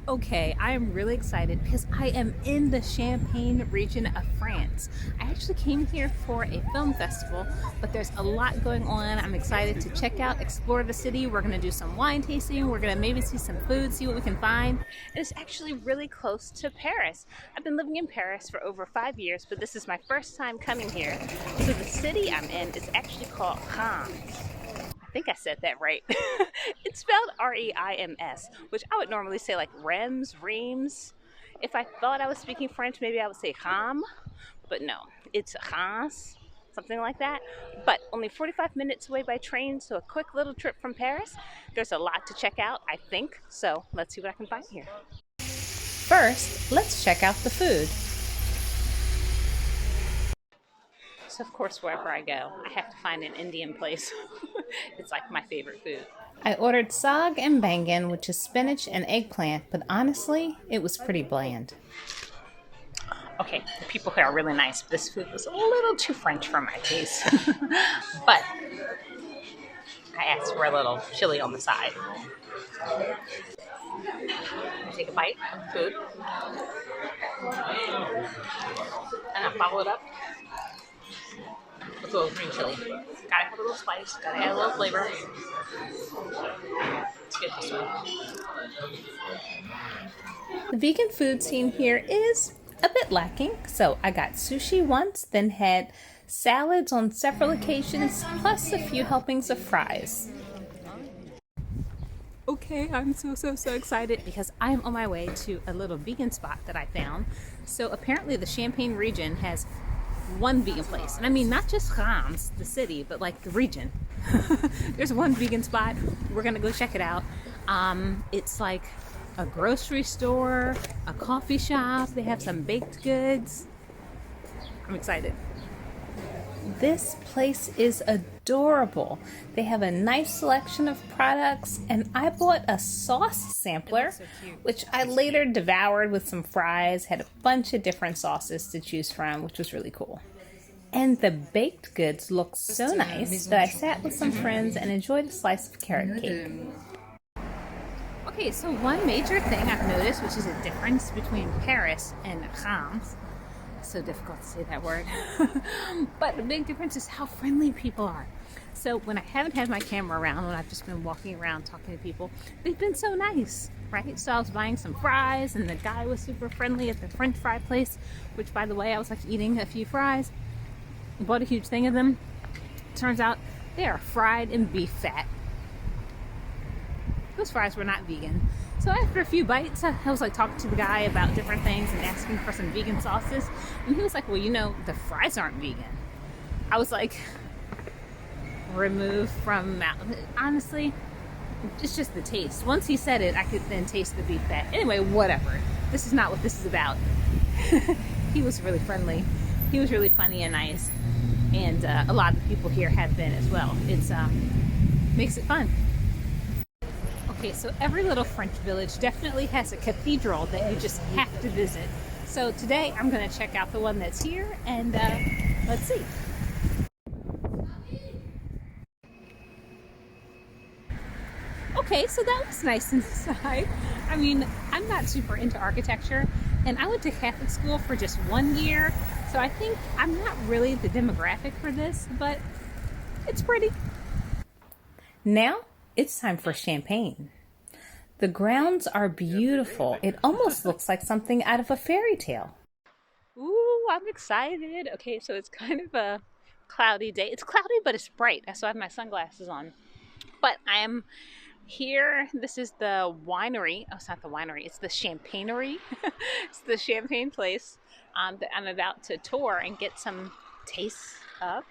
Okay, I am really excited because I am in the Champagne region of France. I actually came here for a film festival, but there's a lot going on. I'm excited to check out, explore the city. We're going to do some wine tasting. We're going to maybe see some food, see what we can find. And it's actually really close to Paris. I've been living in Paris for over 5 years, but this is my first time coming here. So the city I'm in is actually called Reims. I think I said that right. It's spelled Reims, which I would normally say like Reims. If I thought I was speaking French, maybe I would say Ham, but no, it's Reims, something like that. But only 45 minutes away by train, so a quick little trip from Paris. There's a lot to check out, I think, so let's see what I can find here. First, let's check out the food. So, of course, wherever I go, I have to find an Indian place. It's like my favorite food. I ordered sag and bangan, which is spinach and eggplant, but honestly, it was pretty bland. Okay, the people here are really nice, but this food was a little too French for my taste. But I asked for a little chili on the side. I take a bite of the food, and I follow it up with a little green chili. Gotta have a little spice, gotta add a little flavor. Let's get this one. The vegan food scene here is a bit lacking, so I got sushi once, then had salads on several occasions, plus a few helpings of fries. Okay, I'm so excited because I'm on my way to a little vegan spot that I found. So apparently the Champagne region has one vegan place. And I mean, not just Reims, the city, but like the region. There's one vegan spot. We're gonna go check it out. It's like a grocery store, a coffee shop. They have some baked goods. I'm excited. This place is adorable. They have a nice selection of products, and I bought a sauce sampler, which I later devoured with some fries. Had a bunch of different sauces to choose from, which was really cool. And the baked goods looked so nice that I sat with some friends and enjoyed a slice of carrot cake. Okay, so one major thing I've noticed, which is a difference between Paris and Reims, so difficult to say that word. But the big difference is how friendly people are. So when I haven't had my camera around, when I've just been walking around talking to people, they've been so nice, right? So I was buying some fries and the guy was super friendly at the French fry place, which by the way, I was like eating a few fries, bought a huge thing of them. Turns out they are fried in beef fat. Those fries were not vegan. So after a few bites, I was like talking to the guy about different things and asking for some vegan sauces. And he was like, well, you know, the fries aren't vegan. I was like, removed from mouth. Honestly, it's just the taste. Once he said it, I could then taste the beef fat. Anyway, whatever. This is not what this is about. He was really friendly. He was really funny and nice. And a lot of the people here have been as well. It's makes it fun. Okay, so every little French village definitely has a cathedral that you just have to visit. So today I'm going to check out the one that's here and let's see. Okay, so that was nice inside. I mean, I'm not super into architecture and I went to Catholic school for just 1 year. So I think I'm not really the demographic for this, but it's pretty. Now it's time for champagne. The grounds are beautiful. It almost looks like something out of a fairy tale. Ooh, I'm excited. Okay, so it's kind of a cloudy day. It's cloudy, but it's bright. So I have my sunglasses on. But I am here. This is the winery. Oh, it's not the winery. It's the champagnery. It's the champagne place that I'm about to tour and get some tastes of.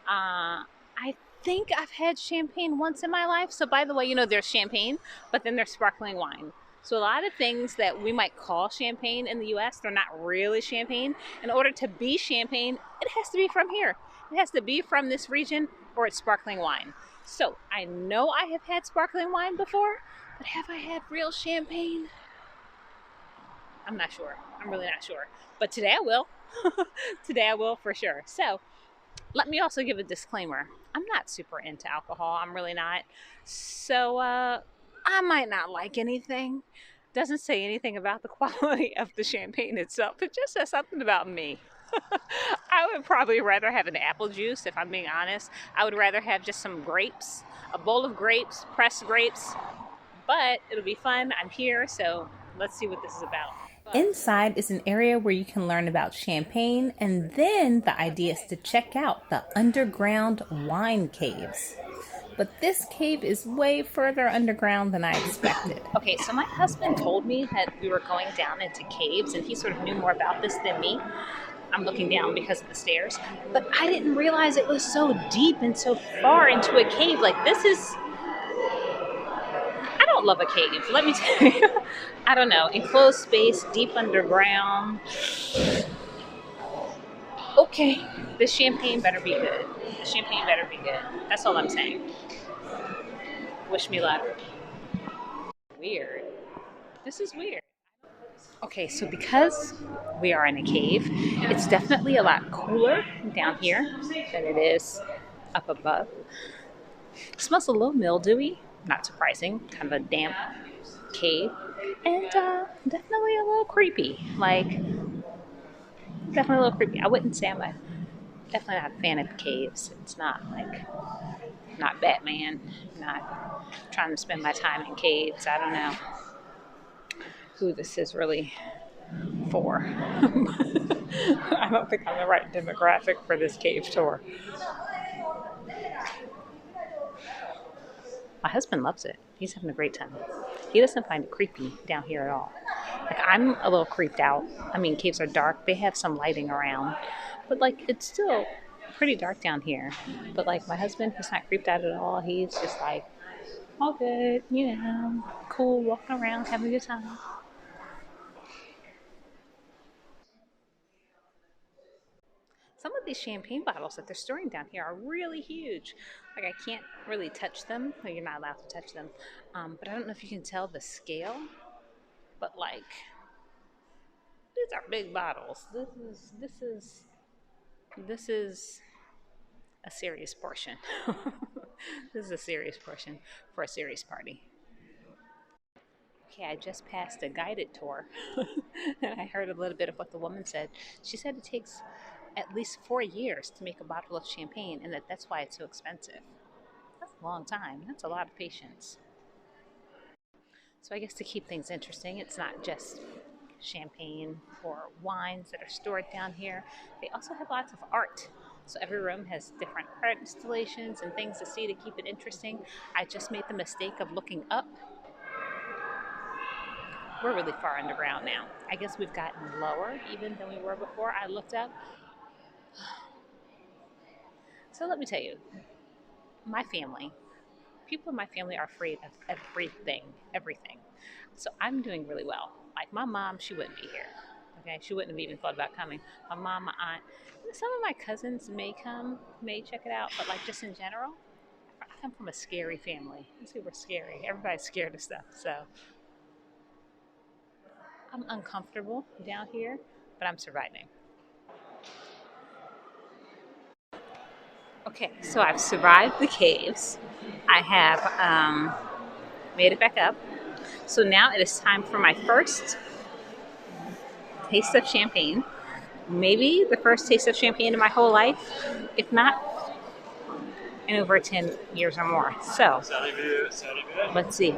I think I've had champagne once in my life. So by the way, you know, there's champagne, but then there's sparkling wine. So a lot of things that we might call champagne in the US, they're not really champagne. In order to be champagne, it has to be from here. It has to be from this region or it's sparkling wine. So I know I have had sparkling wine before, but have I had real champagne? I'm not sure. I'm really not sure. But today I will. Today I will for sure. So let me also give a disclaimer. I'm not super into alcohol. I'm really not. So I might not like anything. Doesn't say anything about the quality of the champagne itself. It just says something about me. I would probably rather have an apple juice, if I'm being honest. I would rather have just some grapes, a bowl of grapes, pressed grapes. But it'll be fun. I'm here, so let's see what this is about. Inside is an area where you can learn about champagne, and then the idea is to check out the underground wine caves. But this cave is way further underground than I expected. Okay, so my husband told me that we were going down into caves, and he sort of knew more about this than me. I'm looking down because of the stairs, but I didn't realize it was so deep and so far into a cave. Like, this is, I don't love a cave, let me tell you. I don't know, enclosed space, deep underground. Okay, this champagne better be good. The champagne better be good. That's all I'm saying. Wish me luck. Weird. This is weird. Okay, so because we are in a cave, it's definitely a lot cooler down here than it is up above. It smells a little mildewy, not surprising, kind of a damp cave, and definitely a little creepy. Like, definitely a little creepy. I wouldn't say definitely not a fan of caves. It's not like, not Batman, not trying to spend my time in caves. I don't know who this is really for. I don't think I'm the right demographic for this cave tour. My husband loves it. He's having a great time. He doesn't find it creepy down here at all. Like, I'm a little creeped out. I mean, caves are dark. They have some lighting around. But, like, it's still pretty dark down here. But, like, my husband, he's not creeped out at all. He's just like, all good, you know, cool, walking around, having a good time. Some of these champagne bottles that they're storing down here are really huge. Like, I can't really touch them. Well, you're not allowed to touch them. But I don't know if you can tell the scale. But, like, these are big bottles. This is a serious portion. This is a serious portion for a serious party. Okay, I just passed a guided tour, and I heard a little bit of what the woman said. She said it takes at least 4 years to make a bottle of champagne, and that's why it's so expensive. That's a long time. That's a lot of patience. So I guess to keep things interesting, it's not just champagne or wines that are stored down here. They also have lots of art. So every room has different art installations and things to see to keep it interesting. I just made the mistake of looking up. We're really far underground now. I guess we've gotten lower even than we were before. I looked up. So let me tell you, my family, people in my family are afraid of everything, everything. So I'm doing really well. Like, my mom, she wouldn't be here. Okay, she wouldn't have even thought about coming. My mom, my aunt, some of my cousins may come, may check it out, but like, just in general, I come from a scary family. It's super scary. Everybody's scared of stuff. So I'm uncomfortable down here, but I'm surviving. Okay, so I've survived the caves. I have made it back up. So now it is time for my first taste of champagne. Maybe the first taste of champagne in my whole life, if not in over 10 years or more. So, let's see.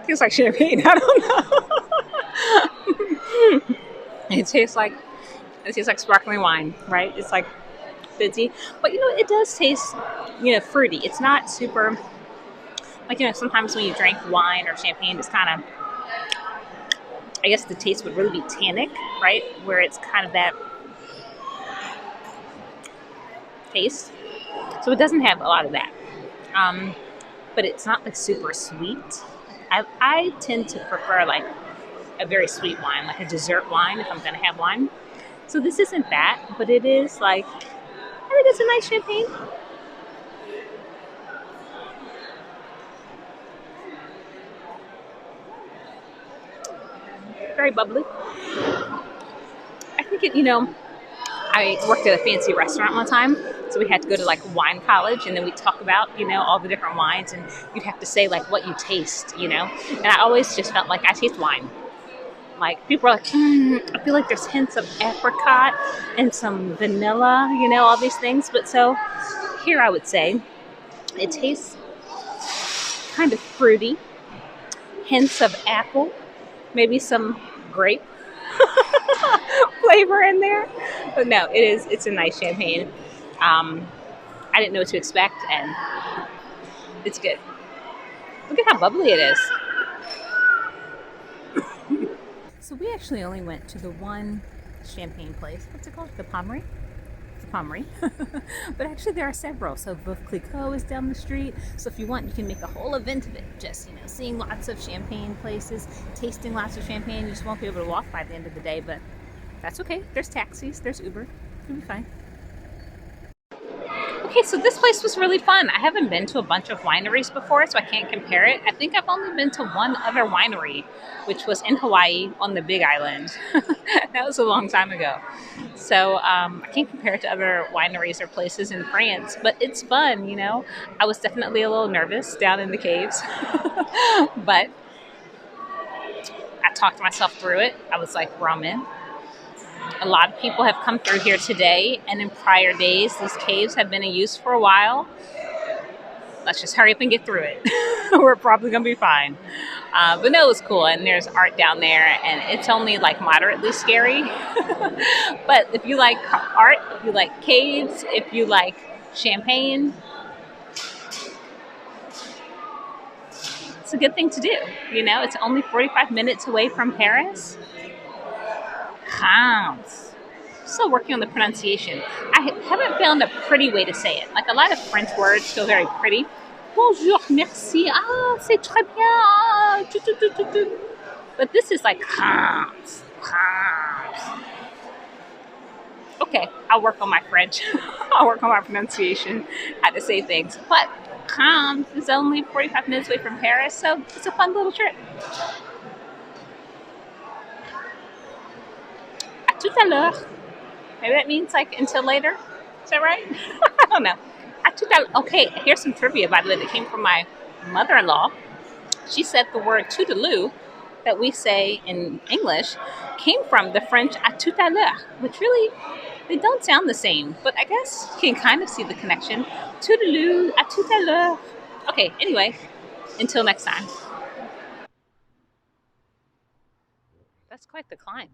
Tastes like champagne. I don't know. It tastes like sparkling wine, right? It's like fizzy, but it does taste, fruity. It's not super, like, sometimes when you drink wine or champagne, it's kind of, I guess the taste would really be tannic, right? Where it's kind of that taste. So it doesn't have a lot of that. But it's not like super sweet. I tend to prefer like a very sweet wine, like a dessert wine if I'm going to have wine. So this isn't that, but it is like, I think it's a nice champagne. Very bubbly. I think I worked at a fancy restaurant one time, So we had to go to like wine college, and then we'd talk about, all the different wines, and you'd have to say like what you taste, And I always just felt like I taste wine. Like people are like, I feel like there's hints of apricot and some vanilla, all these things. But so here I would say it tastes kind of fruity, hints of apple, maybe some grape flavor in there. But no, it's a nice champagne. I didn't know what to expect, and it's good. Look at how bubbly it is. So we actually only went to the one champagne place. What's it called? The Pommery? The Pommery. But actually there are several. So Veuve Clicquot is down the street. So if you want, you can make a whole event of it. Just, seeing lots of champagne places, tasting lots of champagne. You just won't be able to walk by the end of the day, but that's okay. There's taxis, there's Uber. You'll be fine. Okay, so this place was really fun. I haven't been to a bunch of wineries before, so I can't compare it. I think I've only been to one other winery, which was in Hawaii on the Big Island. That was a long time ago. So I can't compare it to other wineries or places in France, but it's fun, I was definitely a little nervous down in the caves, but I talked myself through it. I was like, Roman. A lot of people have come through here today, and in prior days, these caves have been in use for a while. Let's just hurry up and get through it. We're probably going to be fine. But no, it was cool, and there's art down there, and it's only like moderately scary. But if you like art, if you like caves, if you like champagne, it's a good thing to do. It's only 45 minutes away from Paris. Reims. Still working on the pronunciation. I haven't found a pretty way to say it. Like a lot of French words feel very pretty. Bonjour, merci. Ah, c'est très bien. Ah, but this is like Reims. Reims. Okay, I'll work on my French. I'll work on my pronunciation, how to say things. But Reims is only 45 minutes away from Paris, so it's a fun little trip. À tout à l'heure. Maybe that means like until later. Is that right? I don't know. Okay, here's some trivia, by the way, that came from my mother-in-law. She said the word toodaloo that we say in English came from the French à tout à l'heure, which really, they don't sound the same, but I guess you can kind of see the connection. Toodaloo, à tout à l'heure. Okay, anyway, until next time. That's quite the climb.